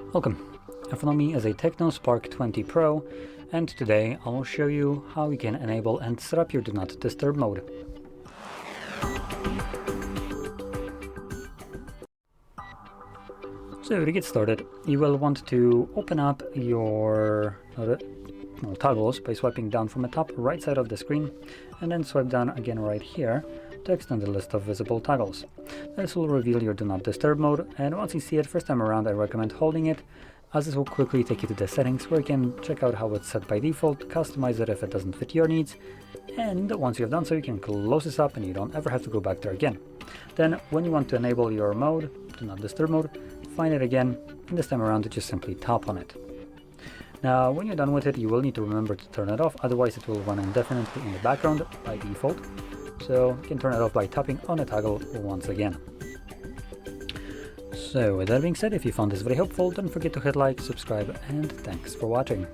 Welcome, follow me as a TECNO Spark 20 Pro, and today I will show you how you can enable and set up your Do Not Disturb mode. So to get started, you will want to open up your toggles by swiping down from the top right side of the screen, and then swipe down again right here to extend the list of visible toggles. This will reveal your Do Not Disturb mode, and once you see it first time around, I recommend holding it, as this will quickly take you to the settings where you can check out how it's set by default, customize it if it doesn't fit your needs, and once you have done so, you can close this up and you don't ever have to go back there again. Then when you want to enable your mode, Do Not Disturb mode, find it again, and this time around just simply tap on it. Now when you're done with it, you will need to remember to turn it off, otherwise it will run indefinitely in the background by default. So you can turn it off by tapping on a toggle once again. So with that being said, if you found this very helpful, don't forget to hit like, subscribe, and thanks for watching.